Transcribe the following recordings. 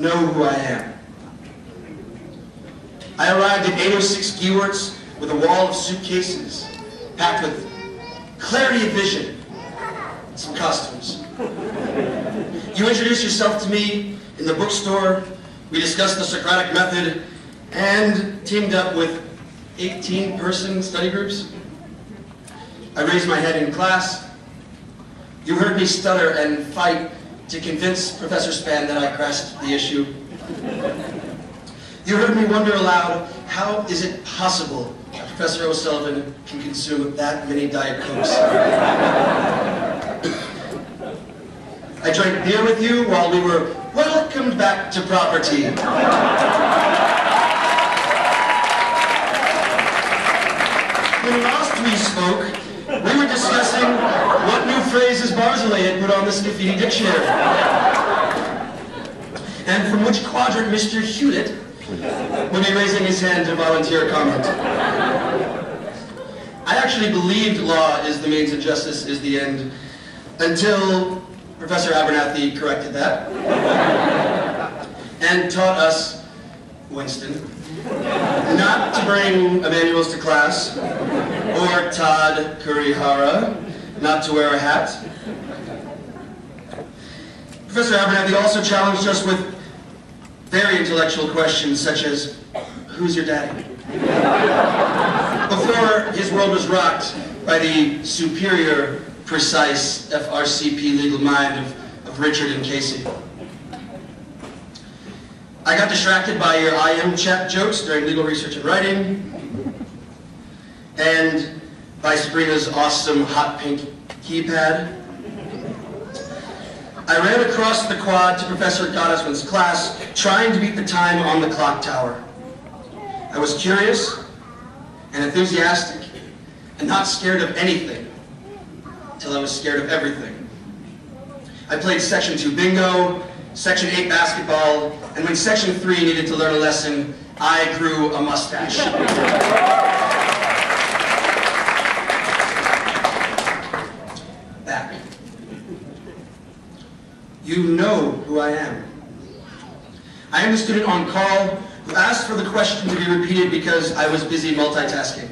know who I am. I arrived at 806 Georgetown with a wall of suitcases packed with clarity of vision and some costumes. You introduced yourself to me in the bookstore, we discussed the Socratic method, and teamed up with 18-person study groups. I raised my head in class. You heard me stutter and fight to convince Professor Span that I grasped the issue. You heard me wonder aloud, how is it possible that Professor O'Sullivan can consume that many Diet Cokes? I drank beer with you while we were welcomed back to property. When last we spoke, we were discussing what new phrases Barzilay had put on the Scafidi Dictionary, and from which quadrant Mr. Hewlett would be raising his hand to volunteer a comment. I actually believed law is the means and justice is the end, until Professor Abernathy corrected that, and taught us, Winston, not to bring manuals to class, or Todd Kurihara, not to wear a hat. Professor Abernathy also challenged us with very intellectual questions such as, who's your daddy? Before his world was rocked by the superior, precise FRCP legal mind of Richard and Casey. I got distracted by your I am chat jokes during legal research and writing, and by Sabrina's awesome hot pink keypad. I ran across the quad to Professor Gottesman's class, trying to beat the time on the clock tower. I was curious and enthusiastic and not scared of anything, till I was scared of everything. I played Section 2 bingo, Section 8 basketball, and when Section 3 needed to learn a lesson, I grew a mustache. Back. You know who I am. I am the student on call who asked for the question to be repeated because I was busy multitasking.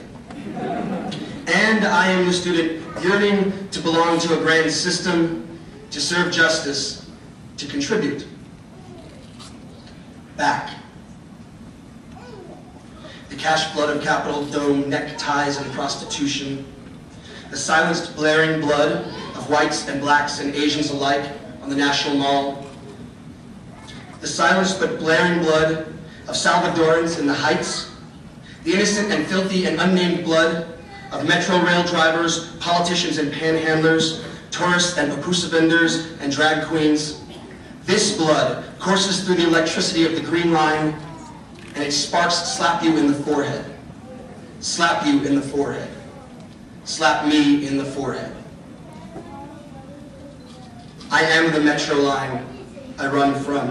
And I am the student yearning to belong to a grand system, to serve justice, to contribute. Back. The cash flood of Capitol Dome neckties and prostitution, the silenced blaring blood of whites and blacks and Asians alike on the National Mall, the silenced but blaring blood of Salvadorans in the Heights, the innocent and filthy and unnamed blood of Metro Rail drivers, politicians and panhandlers, tourists and pupusa vendors and drag queens. This blood courses through the electricity of the Green Line, and its sparks slap you in the forehead. Slap you in the forehead. Slap me in the forehead. I am the Metro Line I run from.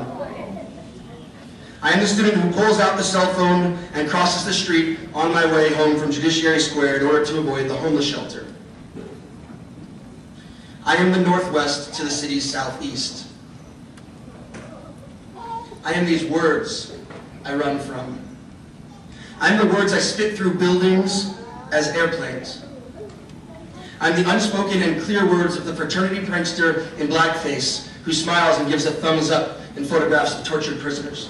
I am the student who pulls out the cell phone and crosses the street on my way home from Judiciary Square in order to avoid the homeless shelter. I am the northwest to the city's southeast. I am these words I run from. I am the words I spit through buildings as airplanes. I'm the unspoken and clear words of the fraternity prankster in blackface who smiles and gives a thumbs up in photographs of tortured prisoners.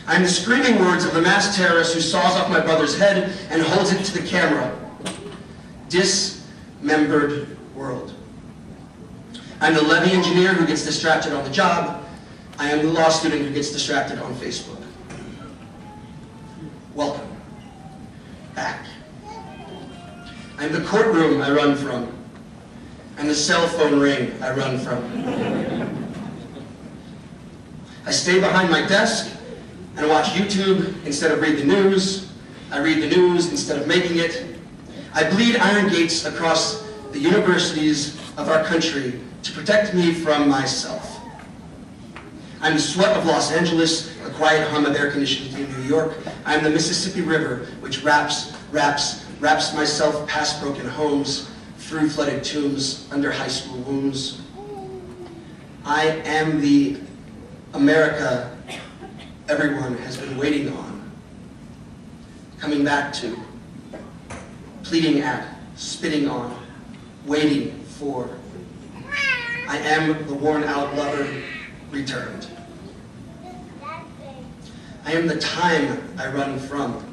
I'm the screaming words of the mass terrorist who saws off my brother's head and holds it to the camera. Dismembered world. I'm the levy engineer who gets distracted on the job. I am the law student who gets distracted on Facebook. Welcome back. I'm the courtroom I run from, and the cell phone ring I run from. I stay behind my desk and watch YouTube instead of read the news. I read the news instead of making it. I bleed iron gates across the universities of our country to protect me from myself. I'm the sweat of Los Angeles, the quiet hum of air conditioning in New York. I'm the Mississippi River, which wraps myself past broken homes, through flooded tombs, under high school wombs. I am the America everyone has been waiting on, coming back to, pleading at, spitting on, waiting for. I am the worn-out lover returned. I am the time I run from.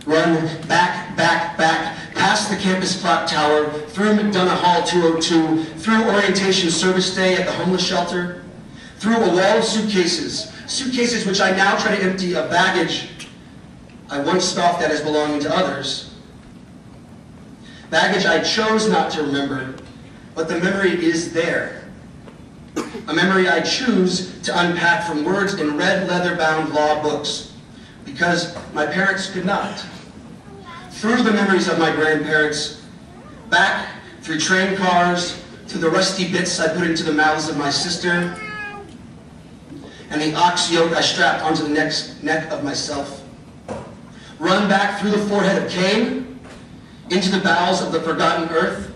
Run back, back, back, past the campus clock tower, through McDonough Hall 202, through orientation service day at the homeless shelter, through a wall of suitcases which I now try to empty of baggage I once scoffed at as belonging to others. Baggage I chose not to remember, but the memory is there. A memory I choose to unpack from words in red leather-bound law books, because my parents could not. Through the memories of my grandparents, back through train cars, through the rusty bits I put into the mouths of my sister, and the ox yoke I strapped onto the neck of myself. Run back through the forehead of Cain, into the bowels of the forgotten earth,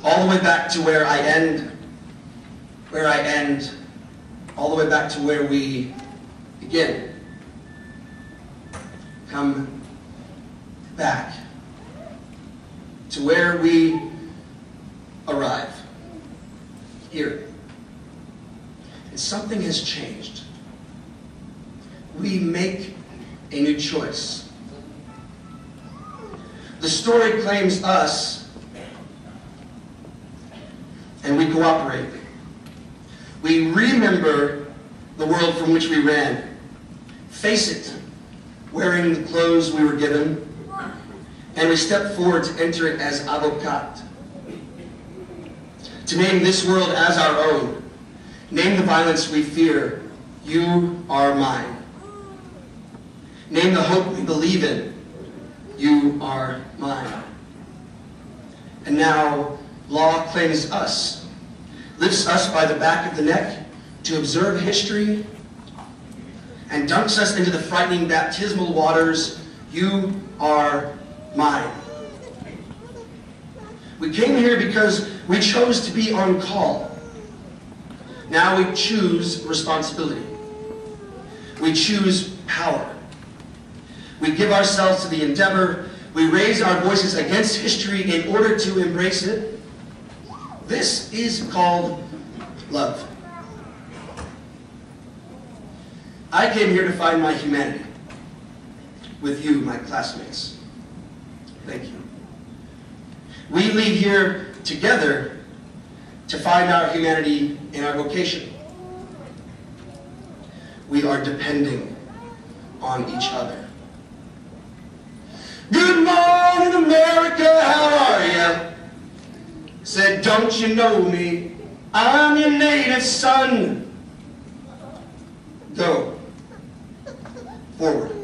all the way back to where I end, all the way back to where we begin. Come back to where we arrive, here. And something has changed. We make a new choice. The story claims us, and we cooperate. We remember the world from which we ran, face it, wearing the clothes we were given, and we step forward to enter it as avocat, to name this world as our own, name the violence we fear, you are mine. Name the hope we believe in, you are mine. And now, law claims us, lifts us by the back of the neck to observe history, and dunks us into the frightening baptismal waters, you are mine. We came here because we chose to be on call. Now we choose responsibility. We choose power. We give ourselves to the endeavor. We raise our voices against history in order to embrace it. This is called love. I came here to find my humanity with you, my classmates. Thank you. We leave here together to find our humanity in our vocation. We are depending on each other. Good morning, America, how are ya? Said, don't you know me? I'm your native son. Go. Forward.